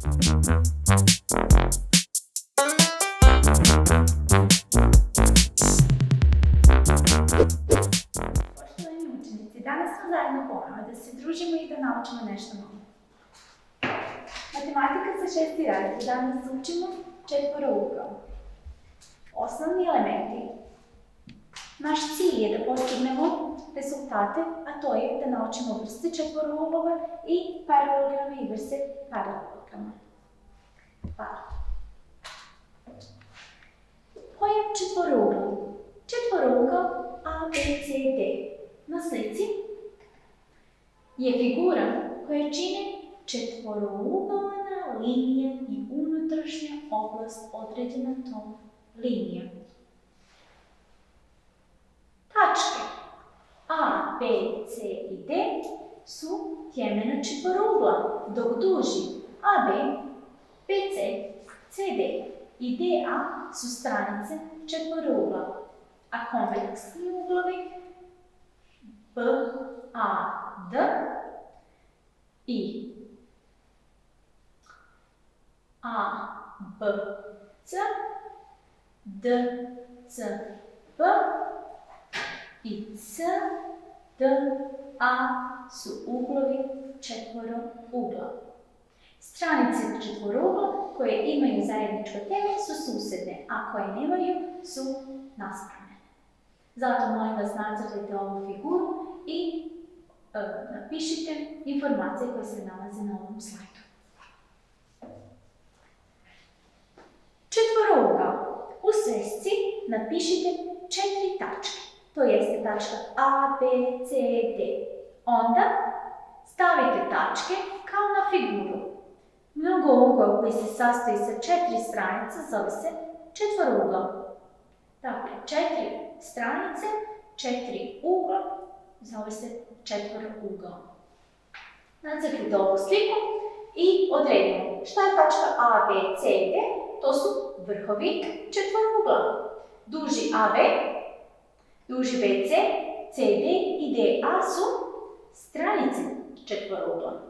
Poštovani učenici, danas smo zajedno ponovo da se družimo i da naučimo nešto novo. Matematika za 6. razred, danas učimo četvorougao. Osnovni elementi. Naš cilj je da postignemo rezultate, a to je da naučimo vrste četvorouglova i paralelograme i vrste paralelograma. Hvala. Pojam četvorougao. Četvorougao ABCD na slici je figura koja čini četvorougaona linija i unutrašnja oblast određena tom linijom. Tačke A, B, C i D su tjemena četvorougla, dok duži AB, BC, CD i DA su stranice četvorougla, a konveksni uglovi BAD i ABC, DCB i CDA su uglovi četvorougla. Stranice četvorougla koje imaju zajedničko teme su susedne, a koje nemaju su naspravljene. Zato molim vas nacrtajte ovu figuru i napišite informacije koje se nalaze na ovom slajdu. Četvorougao. U svesci napišite 4 tačke. To jeste tačka A, B, C, D. Onda stavite tačke kao na figuru. Mnogougao koji se sastoji sa 4 stranice zove se četvorougao. Dakle, 4 stranice, 4 ugla, zove se četvorougao. Nacrtajte ovu sliku i odredimo šta je tačka A, B, C, D. To su vrhovi četvorougla. Duži AB, duži BC, CD i DA su stranice četvorougla.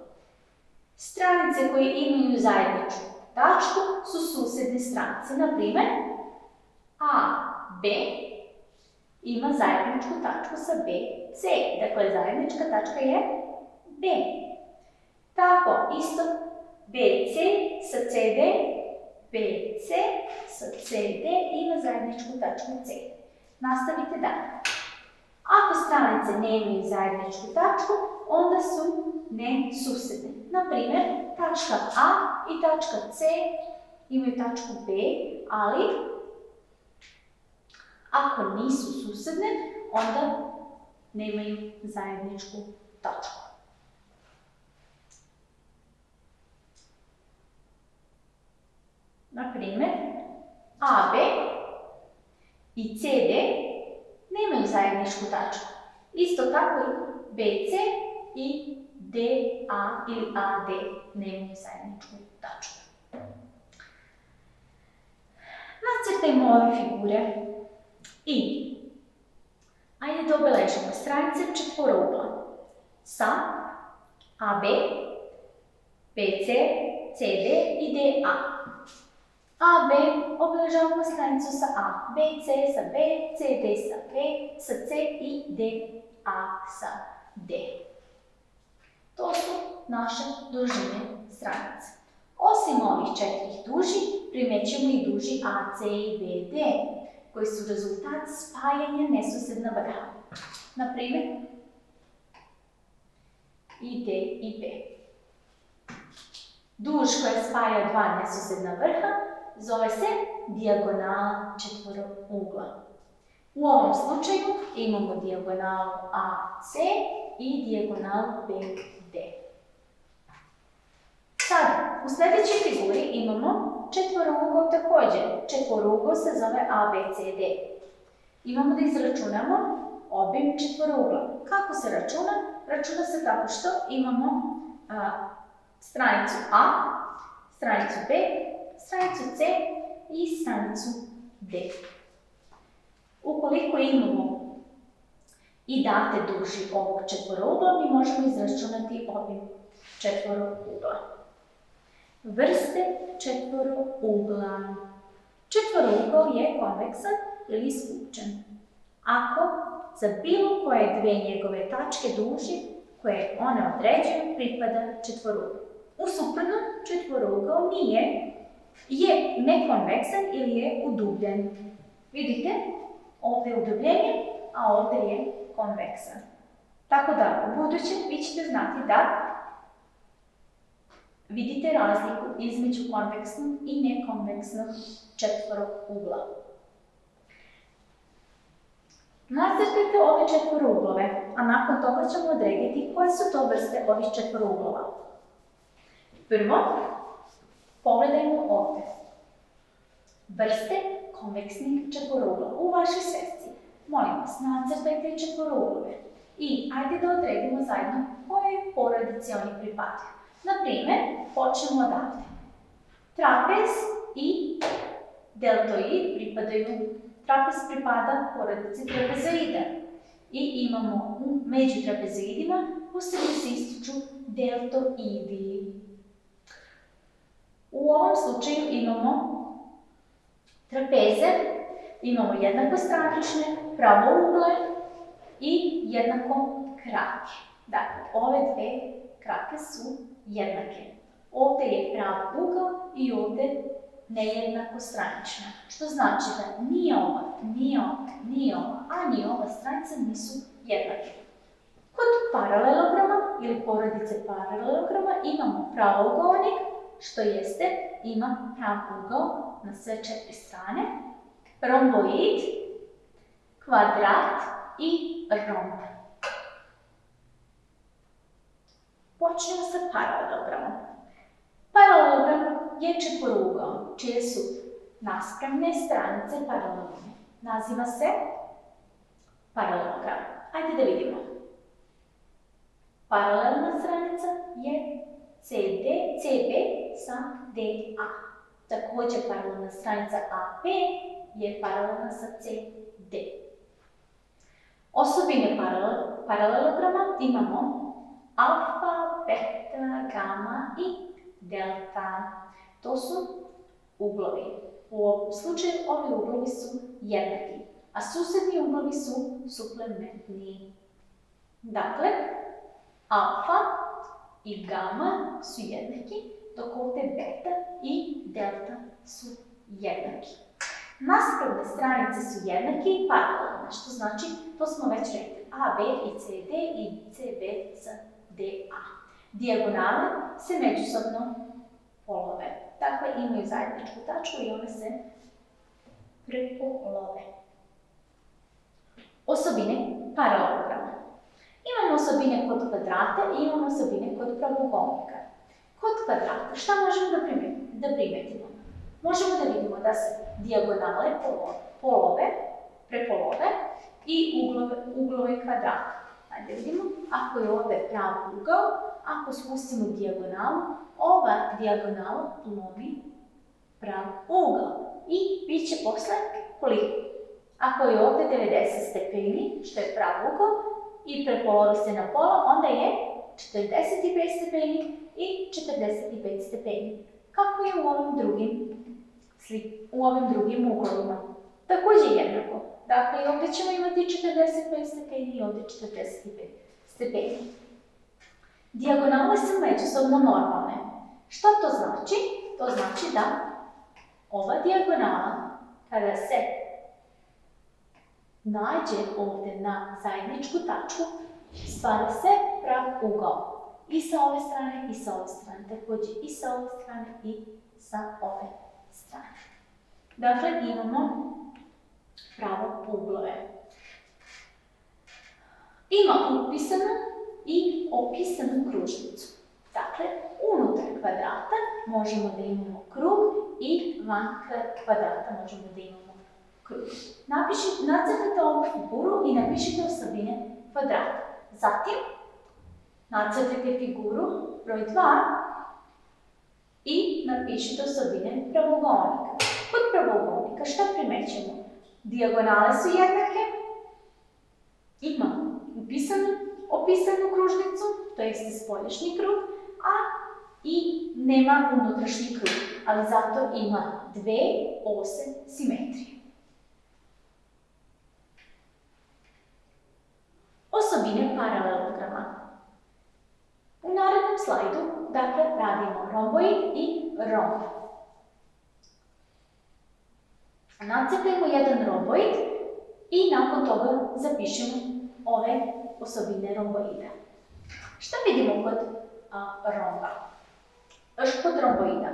Stranice koje imaju zajedničku tačku su susedne stranice. Na primjer, AB ima zajedničku tačku sa BC. Dakle, zajednička tačka je B. Tako, isto BC sa CD, BC sa CD ima zajedničku tačku C. Nastavite dalje. Ako stranice nemaju zajedničku tačku, onda su nesusedne. Na primjer, tačka A i tačka C imaju tačku B, ali ako nisu susedne, onda nemaju zajedničku tačku. Na primjer, AB i CD nemaju zajedničku tačku. Isto tako i BC i DA ili AD nemaju zajedničku tačku. Nacrtajmo ove figure i ajde da obeležimo stranice četvorougla sa AB, BC, CD i DA. AB obeležavamo stranicu sa A, BC sa B, CD sa B, sa C i DA sa D. To su naše dužine stranice. Osim ovih 4 dužih, primećujemo i duži AC i BD, koji su rezultat spajanja nesusedna vrha. Na primjer, i D i B. Duž koja spaja dva nesusedna vrha zove se dijagonala četvorougla. U ovom slučaju imamo dijagonalu AC i dijagonalu BD. Sad, u sljedećoj figuri imamo četvorougao također. Četvorougao se zove ABCD. Imamo da izračunamo obim četvorougla. Kako se računa? Računa se tako što imamo stranicu A, stranicu B, stranicu C i stranicu D. Ukoliko imamo i date duži ovog četvorougla, mi možemo izračunati obim četvorougla. Vrste četvorougla. Četvorougao je konveksan ili skupčan. Ako za bilo koje dve njegove tačke duži koje one određuju pripada četvorugao. U suprotnom, četvorougao je nekonveksan ili je udubljen. Vidite, ovdje je udubljenje, a ovdje je konveksan. Tako da, u buduće vi ćete znati da vidite razliku između konveksnog i nekonveksnog četvorougla. Nacrtajte ove četvorouglove, a nakon toga ćemo odrediti koje su to vrste ovih četvorouglova. Prvo, pogledajmo ovdje. Vrste konveksnih četvorougla u vašoj sekciji. Molim vas, nacrtajte četvorouglove i ajde da odredimo zajedno koje porodice oni pripadaju. Na primjer, počnemo odavde. Trapez i deltoid pripadaju. Trapez pripada porodici trapezoida. I imamo među trapezoidima posebno se ističu deltoidi. U ovom slučaju imamo trapeze, imamo jednakostranične, pravougle i jednako krake. Dakle, ove dve krake su jednake. Ovdje je prav ugao i ovdje nejednakostranična. Što znači da ni ova, a ni ova stranica nisu jednake. Kod paralelograma ili porodice paralelograma imamo pravougaonik, što jeste ima prav ugao na sve četiri strane, romboid, kvadrat i romb. Počnemo sa paralelogramom. Paralelogram je četvorougao, čije su naspravne stranice paralelne. Naziva se paralelogram. Ajde da vidimo. Paralelna stranica je CB sa DA. Također paralelna stranica AB je paralelna sa CD. Osobine paralelograma imamo alfa, beta, gamma i delta. To su uglovi. U ovom slučaju ovi uglovi su jednaki, a susedni uglovi su suplementni. Dakle, alfa i gamma su jednaki, dok ovdje beta i delta su jednaki. Naspravne stranice su jednake i paralelne, što znači, to smo već rekli, AB i CD i CB sa DA. Dijagonale se međusobno polove. Dakle, imaju zajedničku tačku i one se prepolove. Osobine paralelograma. Imamo osobine kod kvadrata i imamo osobine kod pravougaonika. Kod kvadrata šta možemo da primetimo? Možemo da vidimo da se dijagonale prepolove i uglove kvadrata. Ajde vidimo, ako je ovdje prav ugao, ako spustimo dijagonalu, ova dijagonala lomi prav ugao. I bit će posle koliko? Ako je ovdje 90 stepeni, što je prav ugao, i prepolovi se na pola, onda je 45 stepeni i 45 stepeni. Kako je u ovim drugim uglovima? Također jednako. Dakle, ovdje ćemo imati 45 stepeni i ovdje 45 stepeni. Dijagonale su međusobno normalne. Što to znači? To znači da ova dijagonala, kada se nađe ovdje na zajedničku tačku, stvara se prav ugao. I sa ove strane i sa ove strane. Također i sa ove strane i sa ove strane. Dakle, imamo pravouglove. Ima upisanu i opisanu kružnicu. Dakle, unutar kvadrata možemo da imamo krug i van kvadrata možemo da imamo krug. Nacrtajte ovu figuru i napišite osobine kvadrata. Zatim, nacrtajte figuru broj 2 i napišite osobine pravougaonika. Kod pravougaonika šta primećujemo? Dijagonale su jednake, ima opisanu kružnicu, to jeste spoljašnji krug, a i nema unutrašnji krug, ali zato ima dve ose simetrije. Osobine paralelograma. U narednom slajdu, dakle, radimo romboid i romb. Nacrtajmo jedan romboid i nakon toga zapišemo ove osobine romboida. Šta vidimo kod romba? Kod romboida.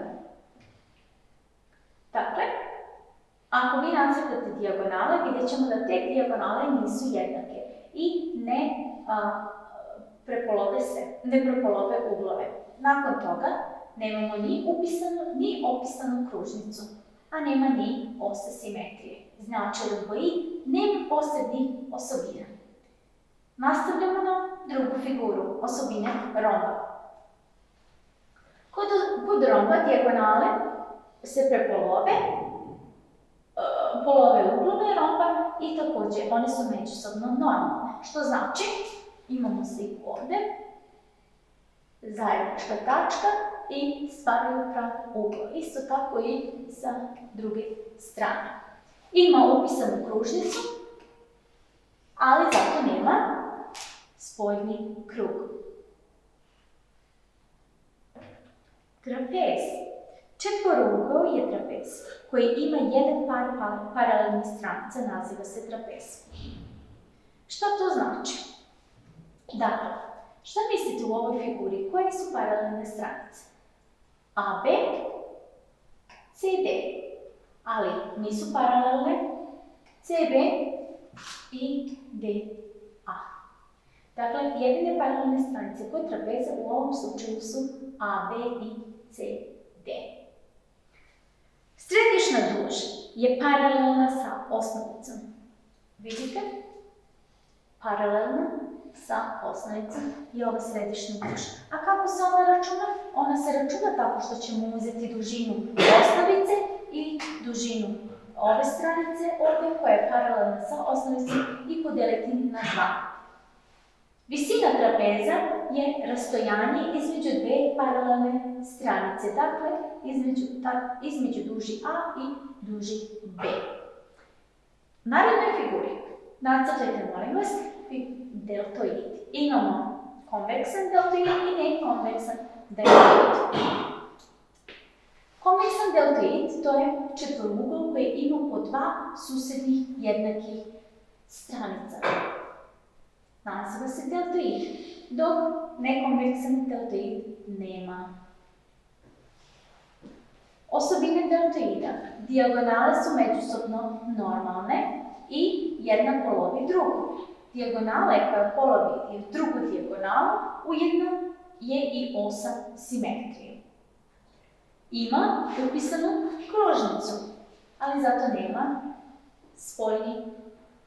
Dakle, ako vi nacrtate dijagonale, vidjet ćemo da te dijagonale nisu jednake i ne prepolove uglove. Nakon toga nemamo ni upisanu, ni opisanu kružnicu, a nema ni ose simetrije. Znači, romboid nema posebnih osobina. Nastavljamo na drugu figuru, osobine romba. Kod romba dijagonale se prepolove, polove uglove romba i također one su međusobno normalne. Što znači, imamo sliku ovdje, zajednička tačka i stvaraju pravi uglo. Isto tako i sa druge strane. Ima upisanu kružnicu, ali zato nema spoljni krug. Trapez. Četvorougao je trapez koji ima jedan par paralelnih stranica, naziva se trapez. Šta to znači? Dakle, šta mislite u ovoj figuri? Koje su paralelne stranice? AB, CD, ali nisu paralelne CB i DA. Dakle, jedine paralelne stranice kod trapeza u ovom slučaju su AB i CD. Središnja duž je paralelna sa osnovicom. Vidite? Paralelna sa osnovicom je ova središnja duž. A kako se ona računa? Ona se računa tako što ćemo uzeti dužinu osnovice i dužinu ove stranice ovdje koja je paralelna sa osnovicom i podeliti na 2. Visina trapeza je rastojanje između dve paralelne stranice, dakle između duži A i duži B. U narednoj figuri nacrtajte, molim vas, deltoid. Imamo konveksan deltoid i nekonveksan deltoid. Konveksan deltoid to je četvorugao koji ima po 2 susednih jednakih stranica. Naziva se deltoid, dok nekonveksan deltoid nema. Osobine deltoida. Dijagonale su međusobno normalne i jedna polovi drugu. Dijagonale koja polovi drugu dijagonalu ujedno je i osa simetrije. Ima upisanu kružnicu, ali zato nema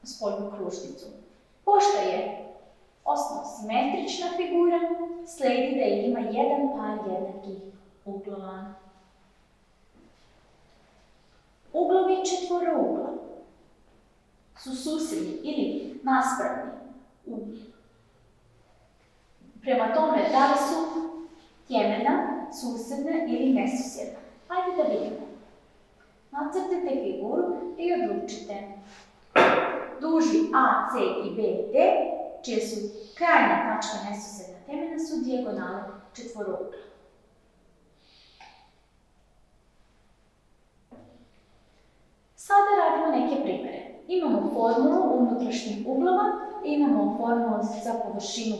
spoljnu kružnicu. Pošto je osnov simetrična figura, slijedi da ima jedan par jednakih uglova. Uglovi četvorougla su susedni ili naspravni. Prema tome, da li su tjemena, susedna ili nesusjedna? Hajde da vidimo. Nacrtajte figuru i odlučite. Duži A, C i B, D, čije su krajnja tačka nesusjedna tjemena, su dijagonale četvorougla. Sada radimo neke primjere. Imamo formulu unutrašnjih uglova, imamo formulu za površinu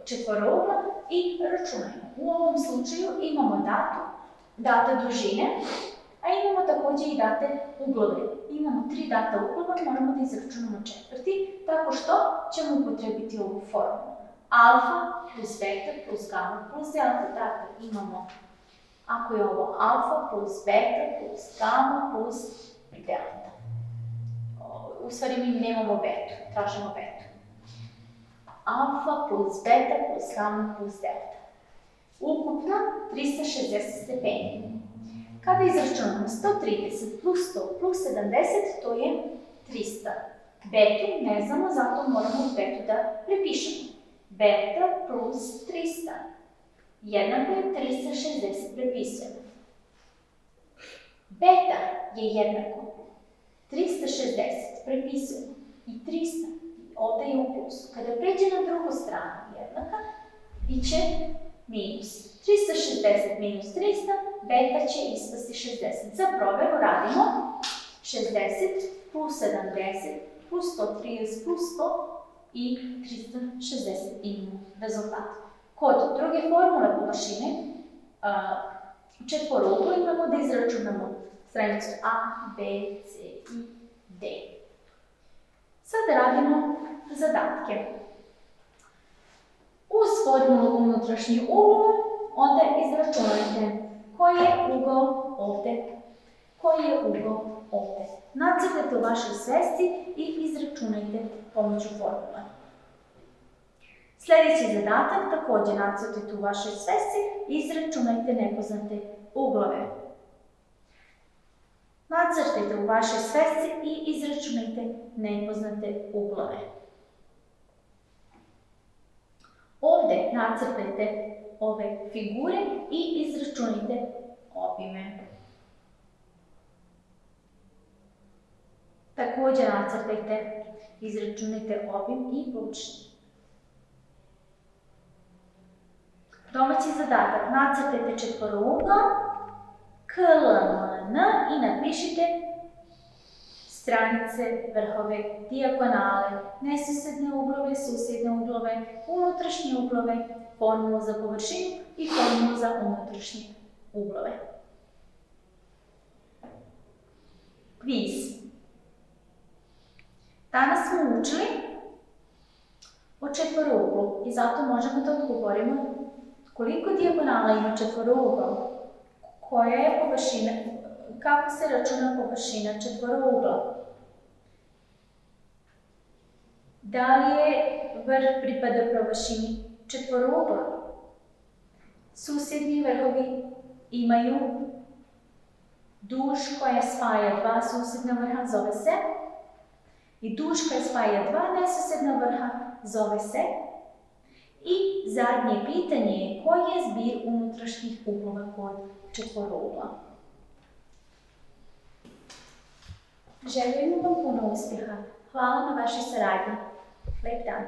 četvorougla i računajmo. U ovom slučaju imamo date dužine, a imamo također i date uglove. Imamo 3 data uglova, moramo da izračunamo četvrti, tako što ćemo upotrebiti ovu formulu. Alfa plus beta plus gamma plus delta. Dakle, imamo, ako je ovo alfa plus beta plus gamma plus delta. U stvari mi nemamo betu, tražimo betu. Alfa plus beta plus gamma plus delta. Ukupno 360 stepeni. Kada izračunamo 130 plus 100 plus 70, to je 300. Betu ne znamo, zato moramo betu da prepišemo. Beta plus 300. jednako je 360 prepisujemo. Beta je jednako 360 prepisujemo i 300. Ovdje je u plusu. Kada pređe na drugu stranu jednaka, bit će minus. 360 minus 300, beta će ispasti 60. Za provjeru radimo 60 plus 70 plus 130 plus 100 i 360 imamo rezultat. Kod druge formule površine četvoruglu imamo da izračunamo stranicu A, B, C i D. Sada radimo zadatke. Uz formulu unutrašnjih uglova onda izračunajte koji je ugao ovdje, koji je ugao ovdje. Nacrtajte u vašoj svesci i izračunajte pomoću formule. Sljedeći zadatak također nacrtajte u vašoj svesci i izračunajte nepoznate uglove. Nacrtajte u vašoj svesci i izračunajte nepoznate uglove. Ovdje nacrtajte ove figure i izračunajte obime. Također nacrtajte, izračunajte obim i površinu. Domaći zadatak. Nacrtajte četvorougao KLMN i napišite stranice, vrhove, dijagonale, nesusjedne uglove, susjedne uglove, unutrašnje uglove, formulu za površinu i formulu za unutrašnje uglove. Kviz. Danas smo učili o četvorouglu i zato možemo da odgovorimo koliko dijagonala ima četvorougao, koja je površina, kako se računa površina četvorougla. Da li je vrh pripada površini četvorougla? Susjedni vrhovi imaju duž koja spaja dva susjedna vrha, zove se, i duž koja spaja dva nesusjedna vrha, zove se. I zadnje pitanje je koji je zbir unutrašnjih uglova kod četvorougla. Želim vam puno uspjeha. Hvala na vašoj saradnji. Lep dan.